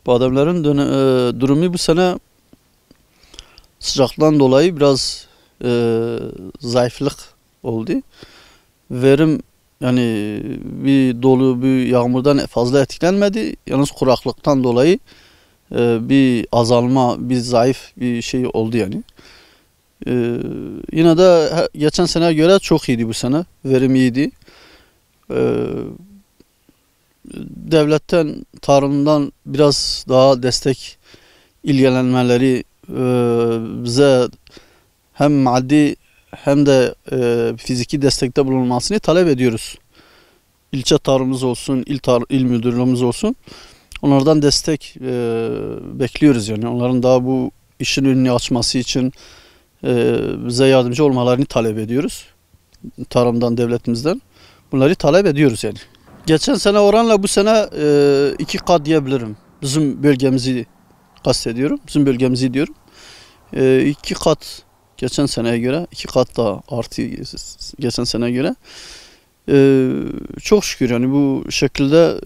Bademlerin durumu bu sene sıcaktan dolayı biraz zayıflık oldu. Verim yani bir dolu bir yağmurdan fazla etkilenmedi. Yalnız kuraklıktan dolayı bir azalma, bir zayıf bir şey oldu yani. Yine de geçen seneye göre çok iyiydi bu sene. Verim iyiydi. Devletten, tarımdan biraz daha destek ilgilenmeleri bize hem maddi hem de fiziki destekte bulunmasını talep ediyoruz. İlçe tarımımız olsun, il müdürlüğümüz olsun. Onlardan destek bekliyoruz yani. Onların daha bu işin önünü açması için bize yardımcı olmalarını talep ediyoruz. Tarımdan, devletimizden. Bunları talep ediyoruz yani. Geçen sene oranla bu sene 2 kat diyebilirim. Bizim bölgemizi kastediyorum. Bizim bölgemizi diyorum. 2 kat geçen seneye göre 2 kat daha artı geçen seneye göre. Çok şükür yani bu şekilde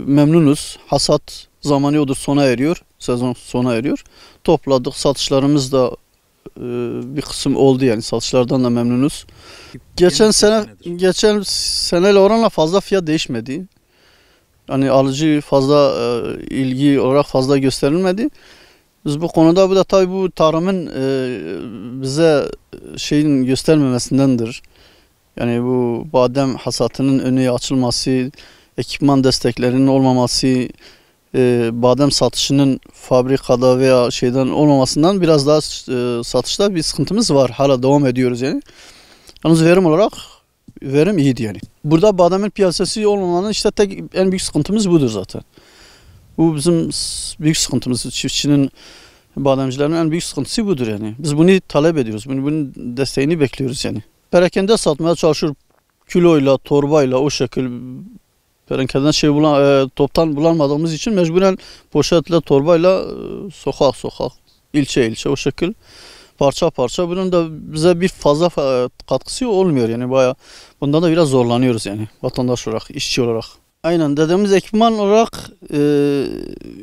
memnunuz. Hasat zamanı odur sona eriyor. Sezon sona eriyor. Topladık, satışlarımız da bir kısım oldu yani satışlardan da memnunuz. Geçen seneyle oranla fazla fiyat değişmedi. Hani alıcı fazla ilgi olarak fazla gösterilmedi. Biz bu konuda bu da tabii bu tarımın bize şeyin göstermemesindendir. Yani bu badem hasatının önü açılması, ekipman desteklerinin olmaması, badem satışının fabrikada veya şeyden olmamasından biraz daha satışta bir sıkıntımız var. Hala devam ediyoruz yani. Yalnız verim olarak verim iyiydi yani. Burada bademin piyasası olmamanın işte en büyük sıkıntımız budur zaten. Bu bizim büyük sıkıntımız. Çiftçinin, bademcilerin en büyük sıkıntısı budur yani. Biz bunu talep ediyoruz. Bunun desteğini bekliyoruz yani. Perakende satmaya çalışıyor. Kiloyla, torbayla o şekil perakenden toptan bulamadığımız için mecburen poşetle, torbayla sokak sokak, ilçe ilçe o şekil parça parça. Bunun da bize bir fazla katkısı olmuyor yani bayağı. Bundan da biraz zorlanıyoruz yani vatandaş olarak, işçi olarak. Aynen dediğimiz ekipman olarak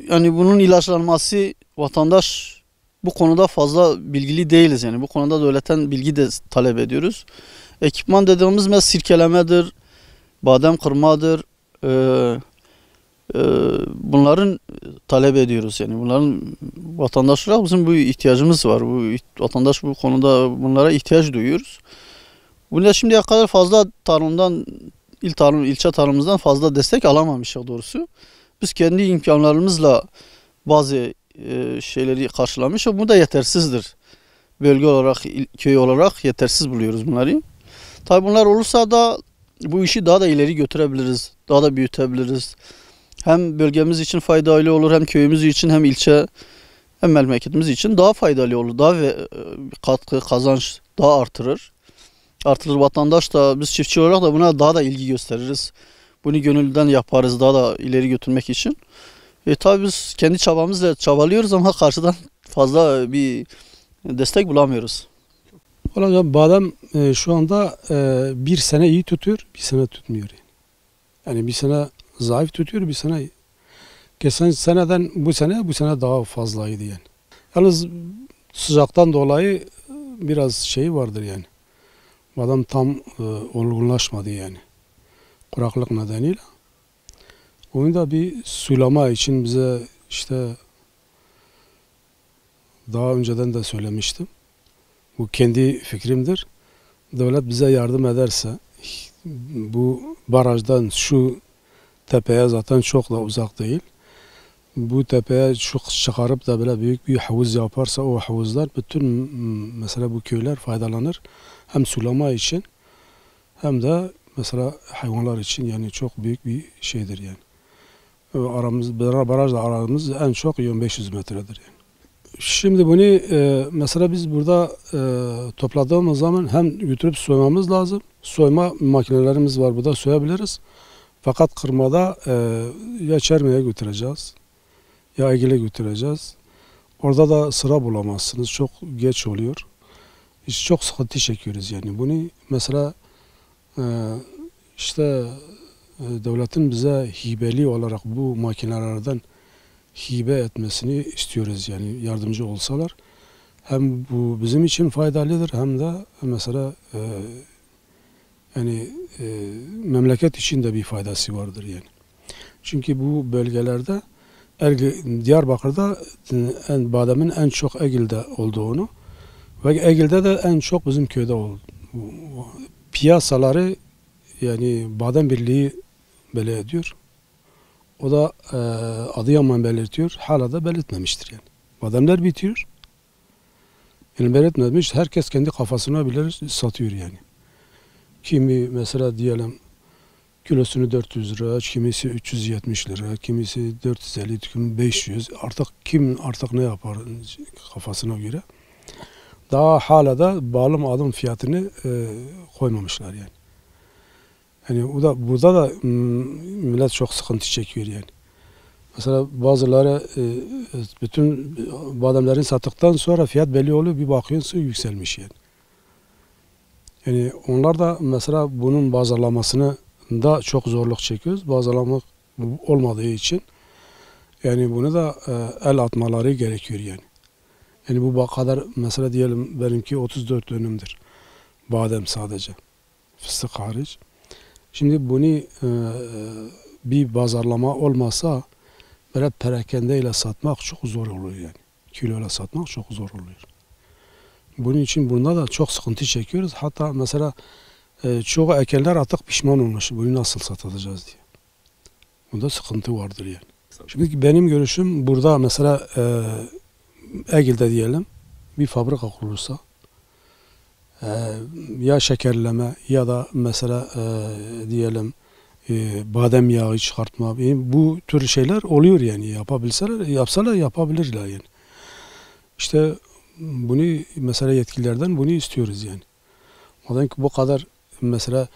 yani bunun ilaçlanması vatandaş bu konuda fazla bilgili değiliz yani. Bu konuda devletten bilgi de talep ediyoruz. Ekipman dediğimiz mesela sirkelemedir, badem kırmadır. Bunların talep ediyoruz yani. Bunların vatandaş olarak bizim bu ihtiyacımız var. Vatandaş bu konuda bunlara ihtiyaç duyuyoruz. Bunu şimdiye kadar fazla tarımdan, ilçe tarımımızdan fazla destek alamamışız doğrusu. Biz kendi imkanlarımızla bazı şeyleri karşılamışız. Bu da yetersizdir. Bölge olarak, köy olarak yetersiz buluyoruz bunları. Tabii bunlar olursa da bu işi daha da ileri götürebiliriz. Daha da büyütebiliriz. Hem bölgemiz için faydalı olur, hem köyümüz için, hem ilçe, hem memleketimiz için daha faydalı olur. Daha katkı, kazanç daha artırır. Artırır vatandaş da, biz çiftçi olarak da buna daha da ilgi gösteririz. Bunu gönülden yaparız daha da ileri götürmek için. Tabii biz kendi çabamızla çabalıyoruz ama karşıdan fazla bir destek bulamıyoruz. Hocam badem şu anda bir sene iyi tutuyor, bir sene tutmuyor. Yani bir sene zayıf tutuyor, bir sene geçen seneden bu sene daha fazlaydı yani. Yalnız sıcaktan dolayı biraz şey vardır yani. Badem tam olgunlaşmadı yani. Kuraklık nedeniyle. Onu da bir sulama için bize işte daha önceden de söylemiştim. Bu kendi fikrimdir. Devlet bize yardım ederse bu barajdan şu tepeye zaten çok da uzak değil. Bu tepeye çok çıkarıp da böyle büyük bir havuz yaparsa o havuzlar bütün mesela bu köyler faydalanır. Hem sulama için hem de mesela hayvanlar için yani çok büyük bir şeydir yani. Barajla aramız en çok 1500 metredir yani. Şimdi bunu mesela biz burada topladığımız zaman hem götürüp soymamız lazım. Soyma makinelerimiz var, burada soyabiliriz. Fakat kırmada ya Çerme'ye götüreceğiz ya Egil'e götüreceğiz. Orada da sıra bulamazsınız. Çok geç oluyor. Biz çok sıkıntı çekiyoruz yani. Bunu mesela işte devletin bize hibeli olarak bu makinelerden hibe etmesini istiyoruz, yani yardımcı olsalar. Hem bu bizim için faydalıdır hem de mesela yani memleket için de bir faydası vardır yani. Çünkü bu bölgelerde Diyarbakır'da badem'in en çok Egil'de olduğunu ve Egil'de de en çok bizim köyde olduğunu. Piyasaları yani Badem Birliği belli ediyor. O da Adıyaman belirtiyor. Hala da belirtmemiştir yani. Bademler bitiyor. Yani belirtmemiş. Herkes kendi kafasına bilir satıyor yani. Kimi mesela diyelim kilosunu 400 lira, kimisi 370 lira, kimisi 450, kimi 500. Kim artık ne yapar kafasına göre. Daha hala da bağlım adım fiyatını koymamışlar yani. Yani burada da millet çok sıkıntı çekiyor yani. Mesela bazıları bütün bademlerini sattıktan sonra fiyat belli oluyor, bir bakıyorsun yükselmiş yani. Yani onlar da mesela bunun pazarlamasını da çok zorluk çekiyoruz. Pazarlamak olmadığı için yani bunu da el atmaları gerekiyor yani. Yani bu kadar mesela diyelim benimki 34 dönümdür. Badem sadece. Fıstık hariç. Şimdi bunu bir pazarlama olmasa böyle perakende satmak çok zor oluyor yani. Kiloyla satmak çok zor oluyor. Bunun için bunda da çok sıkıntı çekiyoruz. Hatta mesela çoğu ekenler artık pişman olmuş. Bunu nasıl satacağız diye. Bunda sıkıntı vardır yani. Şimdi benim görüşüm burada mesela Egil'de diyelim bir fabrika kurulursa ya şekerleme ya da mesela diyelim badem yağı çıkartma, bu tür şeyler oluyor yani. Yapsalar yapabilirler yani. İşte bunu mesela yetkililerden bunu istiyoruz yani. Madem ki bu kadar mesela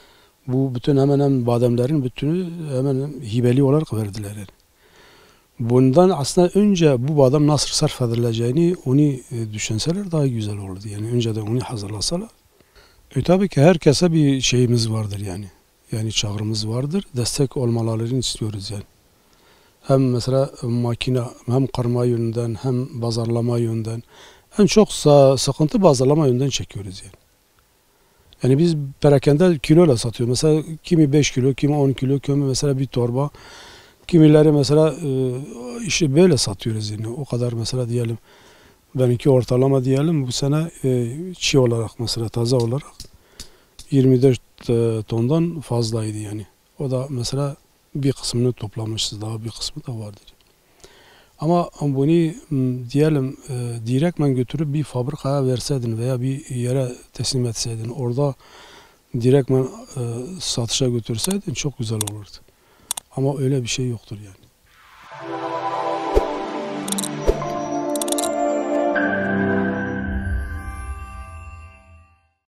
bu bütün hemen bademlerin bütünü hemen hibeli olarak verdiler yani. Bundan aslında önce bu badem nasıl sarf edileceğini onu düşünseler daha güzel olurdu yani. Önceden onu hazırlasalar. Tabii ki herkese bir şeyimiz vardır yani. Yani çağrımız vardır. Destek olmalarını istiyoruz yani. Hem mesela makine, hem karma yönünden, hem pazarlama yönünden. En çok sıkıntı pazarlama yönünden çekiyoruz yani. Yani biz perakende kiloyla satıyoruz. Mesela kimi 5 kilo, kimi 10 kilo, kimi mesela bir torba. Kimileri mesela işte böyle satıyoruz yani. O kadar mesela diyelim. Benimki ortalama diyelim bu sene çiğ olarak mesela taze olarak 24 tondan fazlaydı yani. O da mesela bir kısmını toplamışız, daha bir kısmı da vardır. Ama bunu diyelim direktmen götürüp bir fabrikaya verseydin veya bir yere teslim etseydin, orada direktmen satışa götürseydin çok güzel olurdu. Ama öyle bir şey yoktur yani.